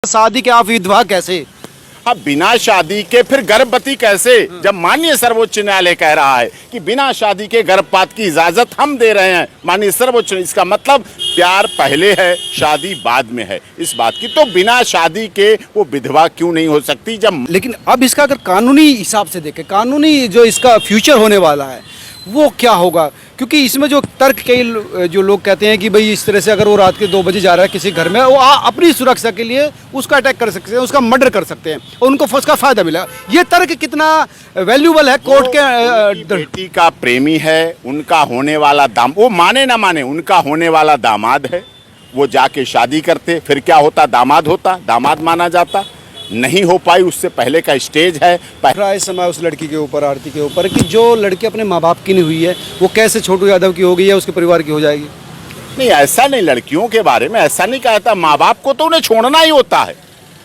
शादी के आप विधवा कैसे? अब बिना शादी के फिर गर्भवती कैसे, जब माननीय सर्वोच्च न्यायालय कह रहा है कि बिना शादी के गर्भपात की इजाजत हम दे रहे हैं माननीय सर्वोच्च, इसका मतलब प्यार पहले है शादी बाद में है इस बात की। तो बिना शादी के वो विधवा क्यों नहीं हो सकती? जब लेकिन अब इसका अगर कानूनी हिसाब से देखें, कानूनी जो इसका फ्यूचर होने वाला है वो क्या होगा? क्योंकि इसमें जो तर्क कई जो लोग कहते हैं कि भाई इस तरह से अगर वो रात के 2 बजे जा रहा है किसी घर में, वो अपनी सुरक्षा के लिए उसका अटैक कर सकते हैं, उसका मर्डर कर सकते हैं और उनको उसका फायदा मिला। ये तर्क कितना वैल्यूबल है कोर्ट के? बेटी का प्रेमी है, उनका होने वाला दाम, वो माने ना माने उनका होने वाला दामाद है, वो जाके शादी करते, फिर क्या होता? दामाद होता, दामाद माना जाता। नहीं हो पाई, उससे पहले का स्टेज है। इस समय उस लड़की के ऊपर, आरती के ऊपर, कि जो लड़की अपने माँ बाप की नहीं हुई है वो कैसे छोटू यादव की होगी या उसके परिवार की हो जाएगी? नहीं, ऐसा नहीं, लड़कियों के बारे में ऐसा नहीं कहता। माँ बाप को तो उन्हें छोड़ना ही होता है।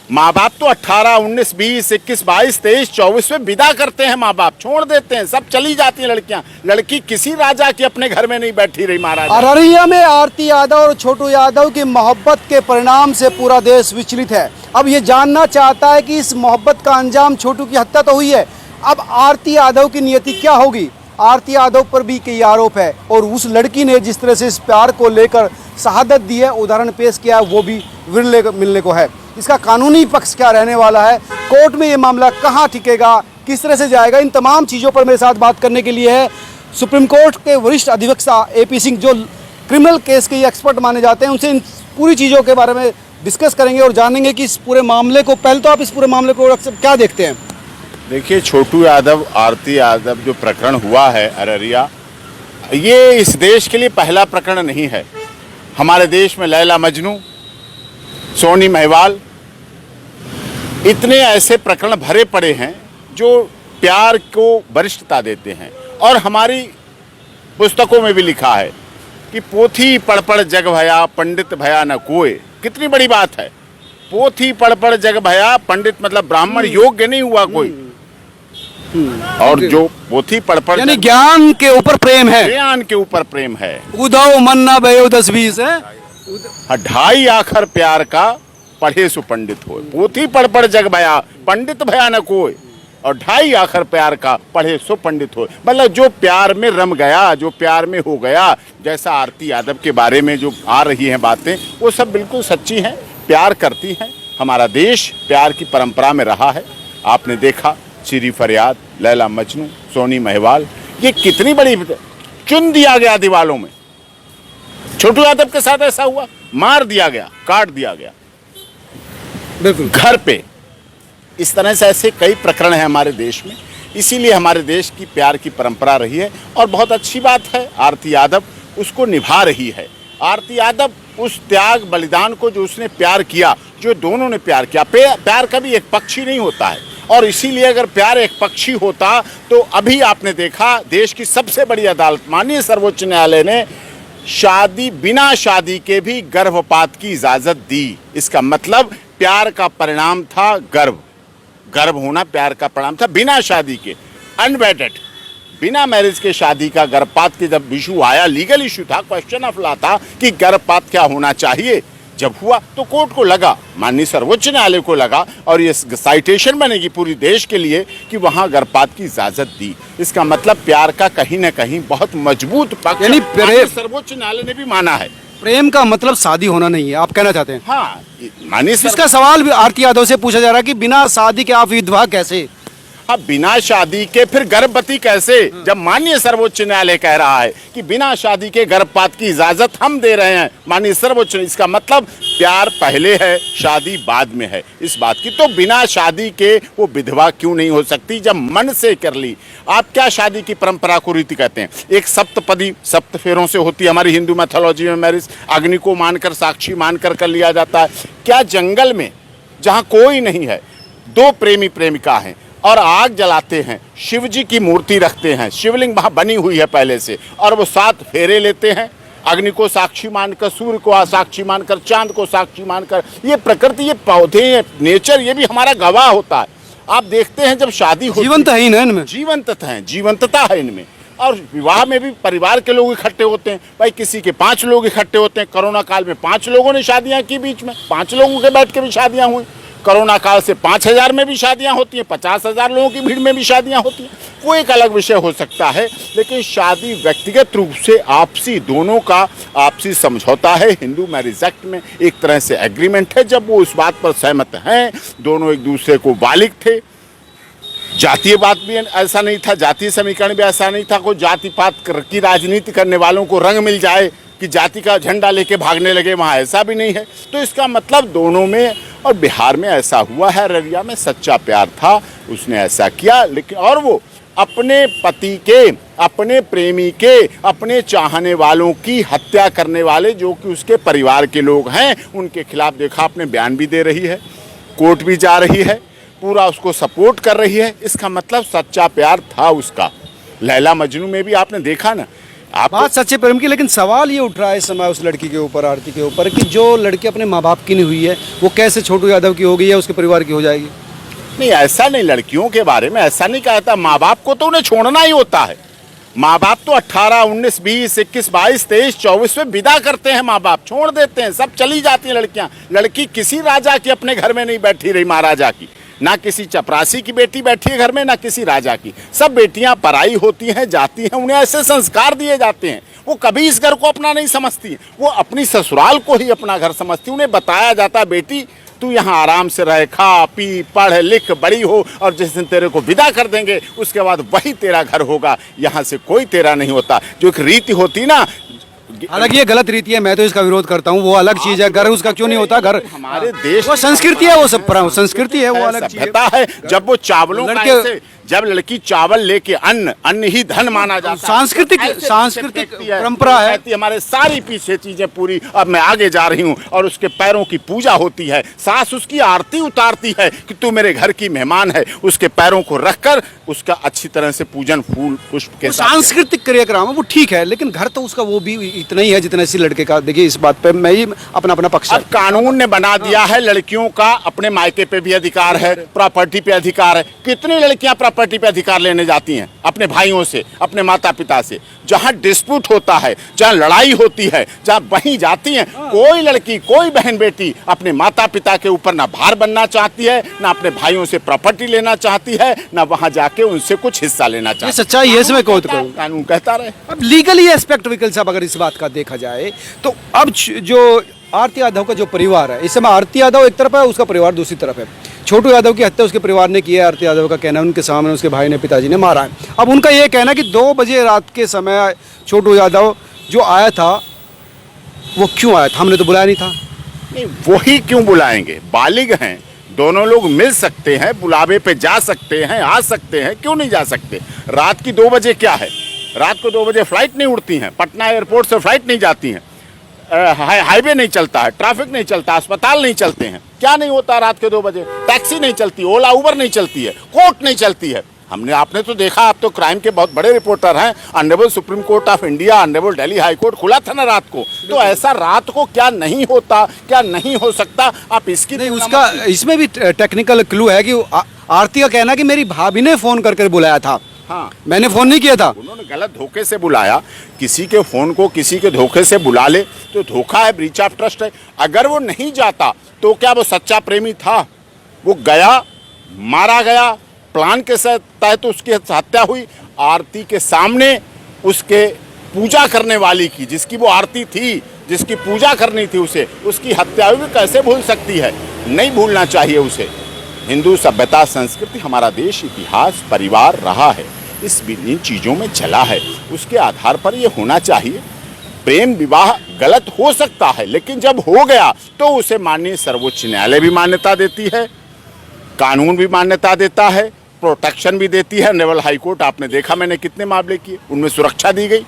माँ बाप तो 18, 19, 20, 21, 22, 23, 24 में विदा करते हैं, माँ बाप छोड़ देते हैं, सब चली जाती हैं लड़कियां। लड़की किसी राजा के अपने घर में नहीं बैठी रही महाराज। अररिया में आरती यादव और छोटू यादव की मोहब्बत के परिणाम से पूरा देश विचलित है। अब ये जानना चाहता है कि इस मोहब्बत का अंजाम, छोटू की हत्या तो हुई है, अब आरती यादव की नियति क्या होगी? आरती यादव पर भी कई आरोप है और उस लड़की ने जिस तरह से इस प्यार को लेकर शहादत दी है, उदाहरण पेश किया है, वो भी विरले मिलने को है। इसका कानूनी पक्ष क्या रहने वाला है? कोर्ट में ये मामला कहाँ टिकेगा, किस तरह से जाएगा? इन तमाम चीज़ों पर मेरे साथ बात करने के लिए है सुप्रीम कोर्ट के वरिष्ठ अधिवक्ता AP सिंह, जो क्रिमिनल केस के एक्सपर्ट माने जाते हैं। उनसे इन पूरी चीज़ों के बारे में डिस्कस करेंगे और जानेंगे कि इस पूरे मामले को, पहले तो आप इस पूरे मामले को क्या देखते हैं? देखिए, छोटू यादव, आरती यादव जो प्रकरण हुआ है अररिया, ये इस देश के लिए पहला प्रकरण नहीं है। हमारे देश में लैला मजनू, सोनी महिवाल, इतने ऐसे प्रकरण भरे पड़े हैं जो प्यार को वरिष्ठता देते हैं। और हमारी पुस्तकों में भी लिखा है कि पोथी पढ़ पढ़ जग भया, पंडित भया न कोय। कितनी बड़ी बात है, पोथी पढ़ पढ़ जग भया, पंडित मतलब ब्राह्मण योग्य नहीं हुआ कोई। और जो पोथी पढ़ पढ़, यानी ज्ञान के ऊपर प्रेम है, ज्ञान के ऊपर प्रेम है। उदाओ मन्ना भयो 10-20 है, 2.5 आखर प्यार का पढ़े सो पंडित हो। पोथी पढ़ पढ़ जग भया, पंडित भया न कोई, और 2.5 आखर प्यार का पढ़े सो पंडित हो। मतलब जो प्यार में रम गया, जो प्यार में हो गया, जैसा आरती यादव के बारे में जो आ रही हैं बातें, वो सब बिल्कुल सच्ची हैं। प्यार करती हैं। हमारा देश प्यार की परंपरा में रहा है। आपने देखा चिरी फरियाद, लैला मजनू, सोनी महिवाल, ये कितनी बड़ी, चुन दिया गया दीवालों में। छोटू यादव के साथ ऐसा हुआ, मार दिया गया, काट दिया गया बिल्कुल घर पे। इस तरह से ऐसे कई प्रकरण हैं हमारे देश में। इसीलिए हमारे देश की प्यार की परंपरा रही है और बहुत अच्छी बात है आरती यादव उसको निभा रही है। आरती यादव उस त्याग बलिदान को, जो उसने प्यार किया, जो दोनों ने प्यार किया, प्यार कभी एक पक्षी नहीं होता है। और इसीलिए अगर प्यार एक पक्षी होता तो अभी आपने देखा देश की सबसे बड़ी अदालत माननीय सर्वोच्च न्यायालय ने शादी, बिना शादी के भी गर्भपात की इजाजत दी। इसका मतलब प्यार का परिणाम था गर्भ, गर्भ होना प्यार का परिणाम था, बिना शादी के, अनवेडेड, बिना मैरिज के शादी का गर्भपात के जब इशू आया, लीगल इशू था, क्वेश्चन ऑफ लॉ था कि गर्भपात क्या होना चाहिए, जब हुआ तो कोर्ट को लगा, माननीय सर्वोच्च न्यायालय को लगा, और ये साइटेशन बनेगी पूरी देश के लिए कि वहां गर्भपात की इजाजत दी। इसका मतलब प्यार का कहीं न कहीं बहुत मजबूत पक्ष माननीय सर्वोच्च न्यायालय ने भी माना है। प्रेम का मतलब शादी होना नहीं है, आप कहना चाहते हैं? हाँ, माननीय इसका सवाल भी आरती यादव से पूछा जा रहा है कि बिना शादी के आप विधवा कैसे? अब बिना शादी के फिर गर्भवती कैसे, जब माननीय सर्वोच्च न्यायालय कह रहा है कि बिना शादी के गर्भपात की इजाजत हम दे रहे हैं माननीय सर्वोच्च, इसका मतलब प्यार पहले है शादी बाद में है इस बात की। तो बिना शादी के वो विधवा क्यों नहीं हो सकती जब मन से कर ली? आप क्या शादी की परंपरा को रीति कहते हैं? एक सप्तपदी, 7 फेरों से होती है हमारी हिंदू मैथोलॉजी में मैरिज। अग्नि को मानकर, साक्षी मानकर कर लिया जाता है। क्या जंगल में जहाँ कोई नहीं है, 2 प्रेमी प्रेमिका हैं और आग जलाते हैं, शिव जी की मूर्ति रखते हैं, शिवलिंग वहाँ बनी हुई है पहले से, और वो 7 फेरे लेते हैं, अग्नि को साक्षी मानकर, सूर्य को साक्षी मानकर, चांद को साक्षी मानकर। ये प्रकृति, ये पौधे, ये नेचर, ये भी हमारा गवाह होता है। आप देखते हैं जब शादी होती है, जीवंत है इनमें, जीवंतता है, जीवंतता है इनमें। और विवाह में भी परिवार के लोग इकट्ठे होते हैं। भाई किसी के 5 लोग इकट्ठे होते हैं। कोरोना काल में 5 लोगों ने शादियां की, बीच में 5 लोगों के बैठ के भी शादियां हुई। कोरोना काल से 5,000 में भी शादियां होती हैं, 50,000 लोगों की भीड़ में भी शादियां होती हैं, वो एक अलग विषय हो सकता है। लेकिन शादी व्यक्तिगत रूप से आपसी, दोनों का आपसी समझौता है। हिंदू मैरिज एक्ट में एक तरह से एग्रीमेंट है। जब वो इस बात पर सहमत हैं, दोनों एक दूसरे को बालिग थे। जातीय बात भी ऐसा नहीं था, जातीय समीकरण भी ऐसा नहीं था, कोई जाति पात की राजनीति करने वालों को रंग मिल जाए कि जाति का झंडा लेके भागने लगे, वहाँ ऐसा भी नहीं है। तो इसका मतलब दोनों में, और बिहार में ऐसा हुआ है, अररिया में सच्चा प्यार था, उसने ऐसा किया। लेकिन और वो अपने पति के, अपने प्रेमी के, अपने चाहने वालों की हत्या करने वाले जो कि उसके परिवार के लोग हैं, उनके खिलाफ देखा आपने बयान भी दे रही है, कोर्ट भी जा रही है, पूरा उसको सपोर्ट कर रही है। इसका मतलब सच्चा प्यार था उसका। लैला मजनू में भी आपने देखा ना, आप बात सच्चे प्रेम की, लेकिन सवाल ये उठ रहा है इस समय उस लड़की के ऊपर, आरती के ऊपर, कि जो लड़की अपने माँ बाप की नहीं हुई है, वो कैसे छोटू यादव की हो गई है, उसके परिवार की हो जाएगी। नहीं, ऐसा नहीं, लड़कियों के बारे में ऐसा नहीं कहा था। माँ बाप को तो उन्हें छोड़ना ही होता है। माँ बाप तो 18, 19, 20, 21, 22, 23, 24 में विदा करते हैं, माँ बाप छोड़ देते हैं, सब चली जाती हैं लड़कियां। लड़की किसी राजा की अपने घर में नहीं बैठी रही, महाराजा की, ना किसी चपरासी की बेटी बैठी है घर में, ना किसी राजा की। सब बेटियां पराई होती हैं, जाती हैं, उन्हें ऐसे संस्कार दिए जाते हैं। वो कभी इस घर को अपना नहीं समझती, वो अपनी ससुराल को ही अपना घर समझती। उन्हें बताया जाता, बेटी तू यहाँ आराम से रहे, खा पी पढ़ लिख बड़ी हो, और जिस दिन तेरे को विदा कर देंगे उसके बाद वही तेरा घर होगा, यहाँ से कोई तेरा नहीं होता। जो एक रीति होती ना, हालांकि ये गलत रीति है, मैं तो इसका विरोध करता हूँ। वो अलग चीज है, घर उसका क्यों नहीं होता, घर हमारे देश वो संस्कृति है, वो सब संस्कृति है, वो अलग चीज है। सभ्यता है। जब वो चावलों का ऐसे, जब लड़की चावल लेके, अन्न ही धन माना जाता है, सांस्कृतिक परंपरा है हमारे। सारी पीछे चीजें पूरी, अब मैं आगे जा रही हूँ, और उसके पैरों की पूजा होती है। सास उसकी आरती उतारती है कि तू मेरे घर की मेहमान है, उसके पैरों को रखकर उसका अच्छी तरह से पूजन फूल पुष्प के साथ। सांस्कृतिक क्रियाक्रम है वो, ठीक है, लेकिन घर तो उसका वो भी इतना ही है जितना इसी लड़के का। देखिए इस बात पे मैं ही अपना पक्ष, अब कानून ने बना दिया है लड़कियों का अपने मायके पे भी अधिकार है, प्रॉपर्टी पे अधिकार है। कितनी लड़कियां प्रॉपर्टी पे अधिकार लेने जाती हैं अपने भाइयों से, अपने माता पिता से। जहां डिस्प्यूट होता है, जहां लड़ाई होती है, जहां वहीं जाती हैं। कोई लड़की, कोई बहन बेटी अपने माता पिता के ऊपर ना भार बनना चाहती है, ना अपने भाइयों से प्रॉपर्टी लेना चाहती है, ना वहां जाके उनसे कुछ हिस्सा लेना चाहती है। सच्चाई है, इसमें कानून कहता रहे। अब लीगली एस्पेक्ट विकल साहब अगर इस बात का देखा जाए तो अब जो आरती यादव का जो परिवार है, इस समय आरती यादव एक तरफ है, उसका परिवार दूसरी तरफ है। छोटू यादव की हत्या उसके परिवार ने की है, आरती यादव का कहना है, उनके सामने उसके भाई ने, पिताजी ने मारा है। अब उनका ये कहना है कि 2 बजे रात के समय छोटू यादव जो आया था, वो क्यों आया था, हमने तो बुलाया नहीं था। नहीं, वही क्यों बुलाएंगे, बालिग हैं, दोनों लोग मिल सकते हैं, बुलावे पे जा सकते हैं, आ सकते हैं, क्यों नहीं जा सकते। रात की 2 बजे क्या है, रात को 2 बजे फ्लाइट नहीं उड़ती हैं, पटना एयरपोर्ट से फ्लाइट नहीं जाती हैं, हाईवे नहीं चलता है, ट्रैफिक नहीं चलता, अस्पताल नहीं चलते हैं। क्या नहीं होता रात के 2 बजे, टैक्सी नहीं चलती, ओला उबर नहीं चलती है, कोर्ट नहीं चलती है। आपने तो देखा, आप तो क्राइम के बहुत बड़े रिपोर्टर हैं। Honourable supreme court of India, honourable Delhi high court खुला था ना रात को। तो ऐसा रात को क्या नहीं होता, क्या नहीं हो सकता, आप इसकी नहीं, उसका इसमें भी टेक्निकल क्लू है कि आरती का कहना कि मेरी भाभी ने फोन करके बुलाया था। हाँ, मैंने फोन नहीं किया था, उन्होंने गलत धोखे से बुलाया। किसी के फोन को किसी के धोखे से बुला ले तो धोखा है, ब्रीच ऑफ ट्रस्ट है। अगर वो नहीं जाता तो क्या वो सच्चा प्रेमी था? वो गया, मारा गया, प्लान के तहत उसकी हत्या हुई। आरती के सामने उसके पूजा करने वाली की, जिसकी वो आरती थी, जिसकी पूजा करनी थी उसे, उसकी हत्या हुई। कैसे भूल सकती है? नहीं भूलना चाहिए उसे। हिंदू सभ्यता, संस्कृति, हमारा देश, इतिहास, परिवार रहा है, इन चीज़ों में चला है, उसके आधार पर ये होना चाहिए। प्रेम विवाह गलत हो सकता है, लेकिन जब हो गया तो उसे माननीय सर्वोच्च न्यायालय भी मान्यता देती है, कानून भी मान्यता देता है, प्रोटेक्शन भी देती है। ऑनरेबल हाई कोर्ट आपने देखा, मैंने कितने मामले किए, उनमें सुरक्षा दी गई।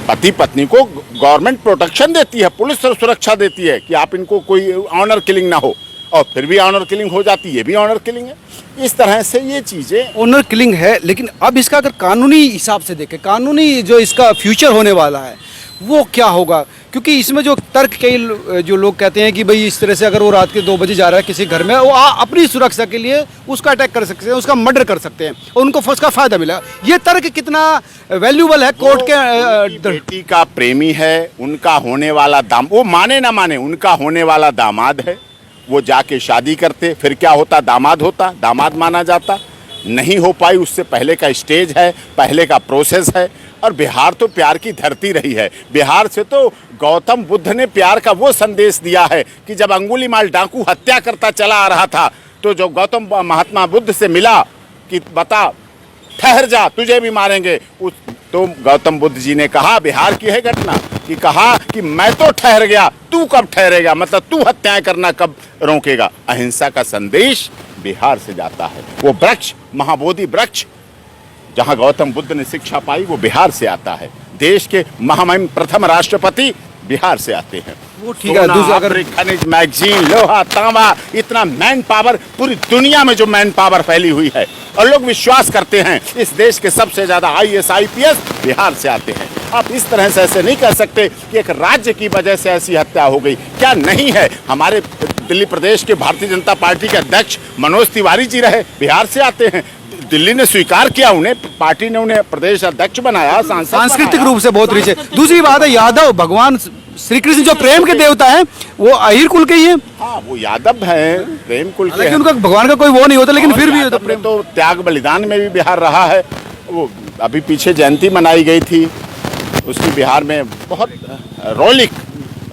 पति पत्नी को गवर्नमेंट प्रोटेक्शन देती है, पुलिस सुरक्षा देती है कि आप इनको कोई ऑनर किलिंग ना हो, और फिर भी ऑनर किलिंग हो जाती है, ये भी ऑनर किलिंग है। इस तरह से ये चीज़ें ऑनर किलिंग है। लेकिन अब इसका अगर कानूनी हिसाब से देखें, कानूनी जो इसका फ्यूचर होने वाला है, वो क्या होगा? क्योंकि इसमें जो तर्क कई जो लोग कहते हैं कि भाई इस तरह से अगर वो रात के 2 बजे जा रहा है किसी घर में, वो अपनी सुरक्षा के लिए उसका अटैक कर सकते हैं, उसका मर्डर कर सकते हैं और उनको उसका फायदा मिला। ये तर्क कितना वैल्यूबल है कोर्ट के उनकी बेटी का प्रेमी है, उनका होने वाला वो माने ना माने उनका होने वाला दामाद है, वो जाके शादी करते, फिर क्या होता? दामाद होता, दामाद माना जाता। नहीं हो पाई, उससे पहले का स्टेज है, पहले का प्रोसेस है। और बिहार तो प्यार की धरती रही है। बिहार से तो गौतम बुद्ध ने प्यार का वो संदेश दिया है कि जब अंगुलीमाल डाकू हत्या करता चला आ रहा था, तो जो गौतम महात्मा बुद्ध से मिला कि बता, ठहर जा, तुझे भी मारेंगे, तो गौतम बुद्ध जी ने कहा, बिहार की है घटना, कि कहा कि मैं तो ठहर गया, तू कब ठहरेगा? मतलब तू हत्याएं करना कब रोकेगा? अहिंसा का संदेश बिहार से जाता है। वो वृक्ष, महाबोधि वृक्ष, जहां गौतम बुद्ध ने शिक्षा पाई, वो बिहार से आता है। देश के महामहिम प्रथम राष्ट्रपति बिहार से आते हैं। वो ठीक है। दूसरा अगर खनिज, मैगजीन, लोहा, तांबा, इतना मैन पावर, पूरी दुनिया में जो मैन पावर फैली हुई है, और लोग विश्वास करते हैं इस देश के सबसे ज्यादा IAS IPS बिहार से आते हैं। आप इस तरह से ऐसे नहीं कह सकते कि एक राज्य की वजह से ऐसी हत्या हो गई। क्या नहीं है? हमारे दिल्ली प्रदेश के भारतीय जनता पार्टी के अध्यक्ष मनोज तिवारी जी रहे, बिहार से आते हैं। दिल्ली ने स्वीकार किया उन्हें, पार्टी ने उन्हें प्रदेश अध्यक्ष बनाया, सांस्कृतिक रूप से बहुत रिच है। दूसरी बात है, यादव भगवान श्री कृष्ण जो प्रेम के देवता हैं, वो अहिर कुल के ही हैं। हाँ, वो यादव हैं, प्रेम कुल के हैं। उनका भगवान का कोई वो नहीं होता, लेकिन फिर भी प्रेम तो त्याग बलिदान में भी बिहार रहा है। वो अभी पीछे जयंती मनाई गई थी, उसकी बिहार में बहुत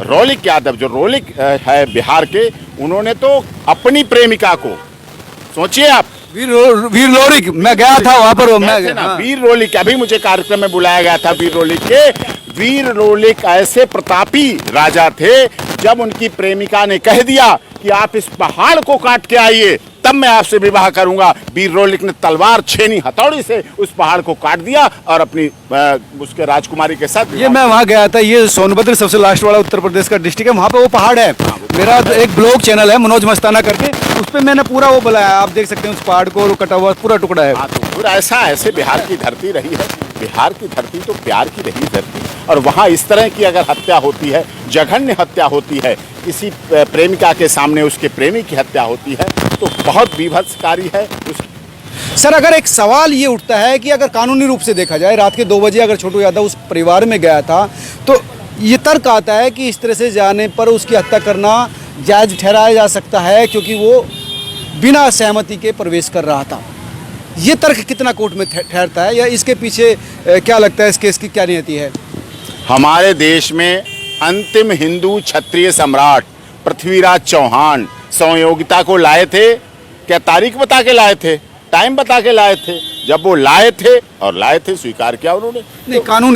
रोलिक यादव, जो रोलिक है बिहार के, उन्होंने तो अपनी प्रेमिका को, सोचिए आप, वीर रोलिक, मैं गया था वहां पर, वीर रोलिक, अभी मुझे कार्यक्रम में बुलाया गया था वीर रोलिक के। वीर रोलिक ऐसे प्रतापी राजा थे, जब उनकी प्रेमिका ने कह दिया कि आप इस पहाड़ को काट के आइए, तब मैं आपसे विवाह करूंगा, वीर रोलिक ने तलवार, छेनी, हथौड़ी से उस पहाड़ को काट दिया और अपनी उसके राजकुमारी के साथ। ये मैं वहाँ गया था, ये सोनभद्र सबसे लास्ट वाला उत्तर प्रदेश का डिस्ट्रिक्ट है, वहाँ पे वो पहाड़ है। मेरा एक ब्लॉग चैनल है मनोज मस्ताना करके, उस पर मैंने पूरा वो बनाया, आप देख सकते हैं उस पहाड़ को, कटा हुआ पूरा टुकड़ा है। हाँ, तो पूरा ऐसे बिहार की धरती रही है। बिहार की धरती तो प्यार की रही धरती, और वहाँ इस तरह की अगर हत्या होती है, जघन्य हत्या होती है, किसी प्रेमिका के सामने उसके प्रेमी की हत्या होती है, तो बहुत विभत्सकारी है। सर, अगर एक सवाल ये उठता है कि अगर कानूनी रूप से देखा जाए, रात के 2 बजे अगर छोटू यादव उस परिवार में गया था, तो ये तर्क आता है कि इस तरह से जाने पर उसकी हत्या करना जायज ठहराया जा सकता है, क्योंकि वो बिना सहमति के प्रवेश कर रहा था। ये तर्क कितना कोर्ट में ठहरता है, या इसके पीछे क्या लगता है, इस केस की क्या नियति है? हमारे देश में अंतिम हिंदू क्षत्रिय सम्राट पृथ्वीराज चौहान संयोगिता को लाए थे। क्या तारीख बता के लाए थे, टाइम बता के लाए थे? जब वो लाए थे स्वीकार किया उन्होंने। नहीं, कानून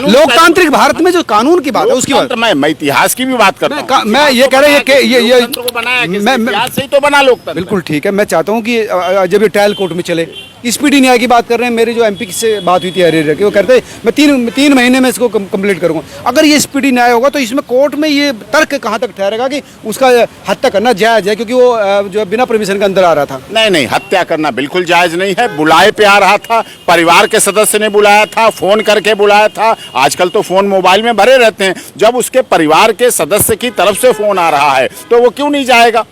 लोकतांत्रिक भारत में जो कानून की बात है उसकी बात, मैं इतिहास की भी बात करता हूँ। मैं ये कह रहा हूँ ये इतिहास से ही तो बना लोकतंत्र। बिल्कुल ठीक है। मैं चाहता हूँ कि जब ये ट्रायल कोर्ट में चले, स्पीडी न्याय की बात कर रहे हैं। मेरी जो MP से बात हुई थी हरियर की, वो कहते हैं मैं 3 महीने में इसको कंप्लीट करूँगा। अगर ये स्पीडी न्याय होगा तो इसमें कोर्ट में ये तर्क कहाँ तक ठहरेगा कि उसका हत्या करना जायज है, क्योंकि वो जो बिना परमिशन के अंदर आ रहा था। नहीं, हत्या करना बिल्कुल जायज नहीं है। बुलाए पे आ रहा था, परिवार के सदस्य ने बुलाया था, फोन करके बुलाया था। आजकल तो फोन मोबाइल में भरे रहते हैं। जब उसके परिवार के सदस्य की तरफ से फोन आ रहा है तो वो क्यों नहीं जाएगा?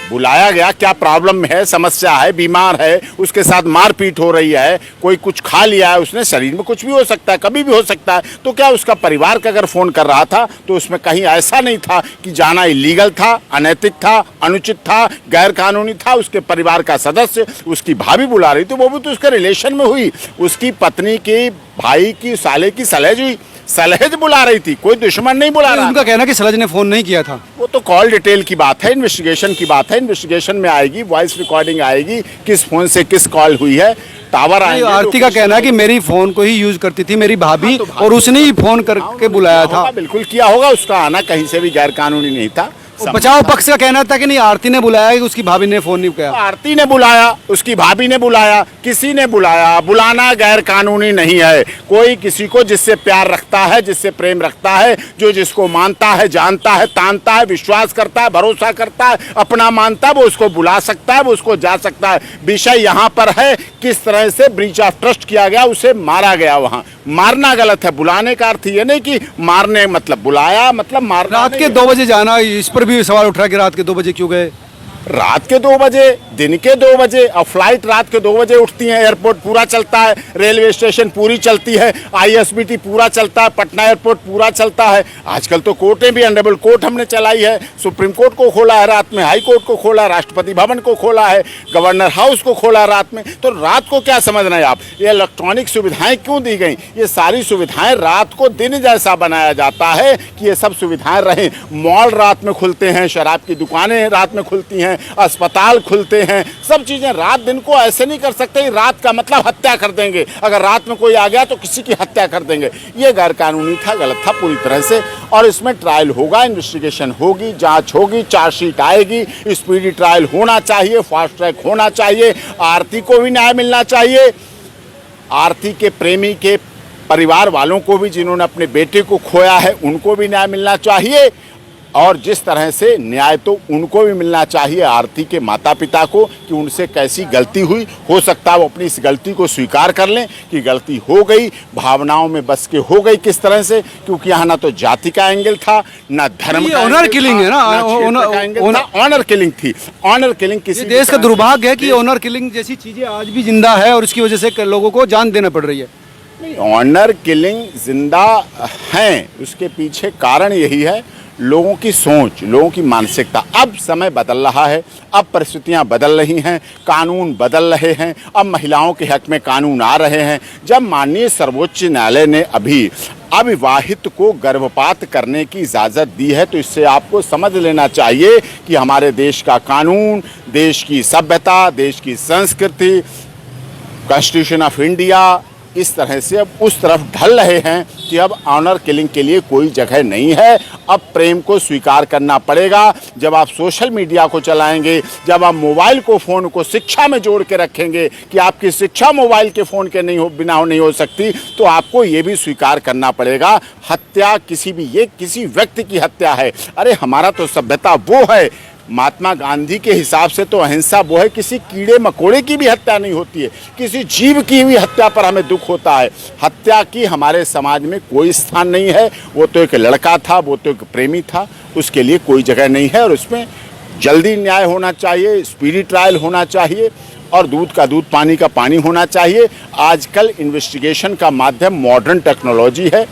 बुलाया गया, क्या प्रॉब्लम है, समस्या है, बीमार है, उसके साथ मारपीट हो रही है, कोई कुछ खा लिया है उसने, शरीर में कुछ भी हो सकता है, कभी भी हो सकता है। तो क्या उसका परिवार का अगर फोन कर रहा था तो उसमें कहीं ऐसा नहीं था कि जाना इलीगल था, अनैतिक था, अनुचित था, गैर कानूनी था? उसके परिवार का सदस्य, उसकी भाभी बुला रही थी, वो भी तो उसके रिलेशन में हुई, उसकी पत्नी की, भाई की, साले की सलहज हुई, सलहज बुला रही थी, कोई दुश्मन नहीं बुला रहा। उनका कहना कि सलहज ने फोन नहीं किया था। वो तो कॉल डिटेल की बात है, इन्वेस्टिगेशन की बात है। इन्वेस्टिगेशन में आएगी, वॉइस रिकॉर्डिंग आएगी, किस फोन से किस कॉल हुई है, टावर आएंगे। आरती का कहना है कि मेरी फोन को ही यूज करती थी मेरी भाभी, और उसने ही फोन करके बुलाया था। बिल्कुल किया होगा, उसका आना कहीं से भी गैर कानूनी नहीं था। बचाव पक्ष का कहना था कि नहीं, आरती ने बुलाया कि उसकी भाभी ने फोन नहीं किया। आरती ने बुलाया, उसकी भाभी ने बुलाया, किसी ने बुलाया। बुलाना गैर कानूनी नहीं है। कोई किसी को जिससे प्यार रखता है, जिससे प्रेम रखता है, जो जिसको मानता है, जानता है, तानता है, विश्वास करता है, भरोसा करता है, अपना मानता है, वो उसको बुला सकता है, वो उसको जा सकता है। विषय यहाँ पर है किस तरह से ब्रीच ऑफ ट्रस्ट किया गया, उसे मारा गया। वहाँ मारना गलत है। बुलाने का अर्थ ये नहीं कि मारने मतलब बुलाया मतलब मारना। रात के 2 बजे जाना, इस पर भी सवाल उठ रहा है कि रात के 2 बजे क्यों गए। रात के 2 बजे, दिन के 2 बजे, और फ्लाइट रात के 2 बजे उठती है। एयरपोर्ट पूरा चलता है, रेलवे स्टेशन पूरी चलती है, ISBT पूरा चलता है, पटना एयरपोर्ट पूरा चलता है। आजकल तो कोर्टें भी, ऑनरेबल कोर्ट हमने चलाई है, सुप्रीम कोर्ट को खोला है रात में, हाई कोर्ट को खोला, राष्ट्रपति भवन को खोला है, गवर्नर हाउस को खोला रात में। तो रात को क्या समझ रहे हैं आप? ये इलेक्ट्रॉनिक सुविधाएं क्यों दी गई? ये सारी सुविधाएं रात को दिन जैसा बनाया जाता है कि ये सब सुविधाएं रहें। मॉल रात में खुलते हैं, शराब की दुकानें रात में खुलती हैं, अस्पताल खुलते हैं, सब चीजें रात दिन को ऐसे नहीं कर सकते। रात का मतलब हत्या कर देंगे, अगर रात में कोई आ गया तो किसी की हत्या कर देंगे। ये गैर कानूनी था, गलत था पूरी तरह से। और इसमें ट्रायल होगा, इन्वेस्टिगेशन होगी, जांच होगी, चार्जशीट आएगी। स्पीडी ट्रायल होना चाहिए, फास्ट ट्रैक होना चाहिए। आरती को भी न्याय मिलना चाहिए, आरती के प्रेमी के परिवार वालों को भी, जिन्होंने अपने बेटे को खोया है, उनको भी न्याय मिलना चाहिए। और जिस तरह से न्याय तो उनको भी मिलना चाहिए, आरती के माता पिता को, कि उनसे कैसी गलती हुई। हो सकता है वो अपनी इस गलती को स्वीकार कर लें कि गलती हो गई, भावनाओं में बस के हो गई। किस तरह से? क्योंकि यहाँ ना तो जाति का एंगल था, ना धर्म का ऑनर किलिंग है ना, ऑनर किलिंग थी। ऑनर किलिंग किसी देश का दुर्भाग्य है कि ऑनर किलिंग जैसी चीजें आज भी जिंदा है और इसकी वजह से लोगों को जान देना पड़ रही है। नहीं, ऑनर किलिंग जिंदा हैं, उसके पीछे कारण यही है लोगों की सोच, लोगों की मानसिकता। अब समय बदल रहा है, अब परिस्थितियां बदल रही हैं, कानून बदल रहे हैं, अब महिलाओं के हक में कानून आ रहे हैं। जब माननीय सर्वोच्च न्यायालय ने अभी अविवाहित को गर्भपात करने की इजाज़त दी है, तो इससे आपको समझ लेना चाहिए कि हमारे देश का कानून, देश की सभ्यता, देश की संस्कृति, कॉन्स्टिट्यूशन ऑफ इंडिया इस तरह से अब उस तरफ ढल रहे हैं कि अब ऑनर किलिंग के लिए कोई जगह नहीं है। अब प्रेम को स्वीकार करना पड़ेगा। जब आप सोशल मीडिया को चलाएंगे, जब आप मोबाइल को, फ़ोन को शिक्षा में जोड़ के रखेंगे कि आपकी शिक्षा मोबाइल के फ़ोन के बिना नहीं हो सकती, तो आपको ये भी स्वीकार करना पड़ेगा हत्या किसी व्यक्ति की हत्या है। अरे हमारा तो सभ्यता वो है, महात्मा गांधी के हिसाब से तो अहिंसा वो है, किसी कीड़े मकोड़े की भी हत्या नहीं होती है, किसी जीव की भी हत्या पर हमें दुख होता है। हत्या की हमारे समाज में कोई स्थान नहीं है। वो तो एक लड़का था, वो तो एक प्रेमी था, उसके लिए कोई जगह नहीं है। और उसमें जल्दी न्याय होना चाहिए, स्पीडी ट्रायल होना चाहिए, और दूध का दूध, पानी का पानी होना चाहिए। आजकल इन्वेस्टिगेशन का माध्यम मॉडर्न टेक्नोलॉजी है।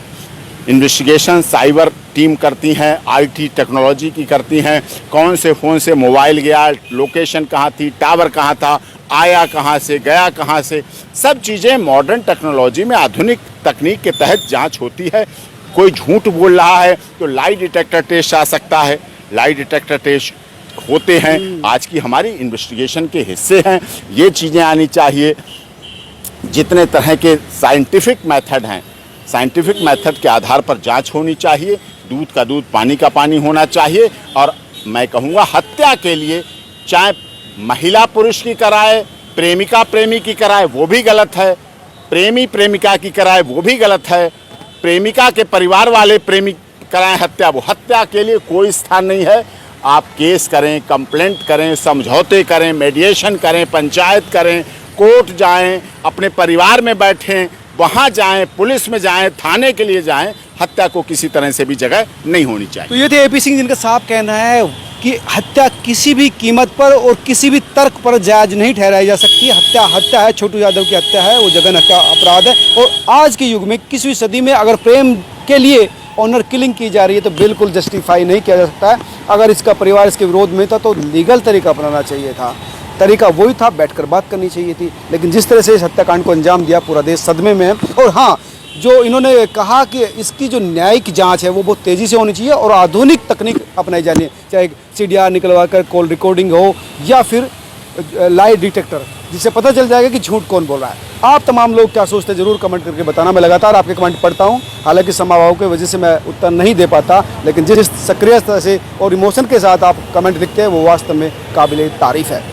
इन्वेस्टिगेशन साइबर टीम करती हैं, IT टेक्नोलॉजी की करती हैं। कौन से फ़ोन से मोबाइल गया, लोकेशन कहाँ थी, टावर कहाँ था, आया कहाँ से, गया कहाँ से, सब चीज़ें मॉडर्न टेक्नोलॉजी में आधुनिक तकनीक के तहत जांच होती है। कोई झूठ बोल रहा है तो लाई डिटेक्टर टेस्ट आ सकता है, लाई डिटेक्टर टेस्ट होते हैं, आज की हमारी इन्वेस्टिगेशन के हिस्से हैं। ये चीज़ें आनी चाहिए। जितने तरह के साइंटिफिक मेथड हैं, साइंटिफिक मेथड के आधार पर जांच होनी चाहिए। दूध का दूध, पानी का पानी होना चाहिए। और मैं कहूँगा हत्या के लिए चाहे महिला पुरुष की कराए, प्रेमिका प्रेमी की कराए, वो भी गलत है। प्रेमी प्रेमिका की कराए, वो भी गलत है। प्रेमिका के परिवार वाले प्रेमी कराएं हत्या, वो हत्या के लिए कोई स्थान नहीं है। आप केस करें, कंप्लेंट करें, समझौते करें, मेडिएशन करें, पंचायत करें, कोर्ट जाएं, अपने परिवार में बैठें, वहाँ जाएं, पुलिस में जाएं, थाने के लिए जाएं। हत्या को किसी तरह से भी जगह नहीं होनी चाहिए। तो ये थे AP सिंह, जिनका साफ कहना है कि हत्या किसी भी कीमत पर और किसी भी तर्क पर जायज़ नहीं ठहराई जा सकती। हत्या हत्या है, छोटू यादव की हत्या है, वो जघन्य हत्या अपराध है। और आज के युग में 21वीं सदी में अगर प्रेम के लिए ऑनर किलिंग की जा रही है तो बिल्कुल जस्टिफाई नहीं किया जा सकता है। अगर इसका परिवार इसके विरोध में था तो लीगल तरीका अपनाना चाहिए था। तरीका वही था, बैठकर बात करनी चाहिए थी। लेकिन जिस तरह से इस हत्याकांड को अंजाम दिया, पूरा देश सदमे में है। और हाँ, जो इन्होंने कहा कि इसकी जो न्यायिक जांच है वो बहुत तेज़ी से होनी चाहिए और आधुनिक तकनीक अपनाई जानी है, चाहे CDR निकलवा कर कॉल रिकॉर्डिंग हो या फिर लाई डिटेक्टर। जिससे पता चल जाएगा कि झूठ कौन बोल रहा है। आप तमाम लोग क्या सोचते हैं ज़रूर कमेंट करके बताना। मैं लगातार आपके कमेंट पढ़ता हूँ, हालांकि समाभाव की वजह से मैं उत्तर नहीं दे पाता, लेकिन जिस सक्रियता से और इमोशन के साथ आप कमेंट लिखते हैं वो वास्तव में काबिल तारीफ़ है।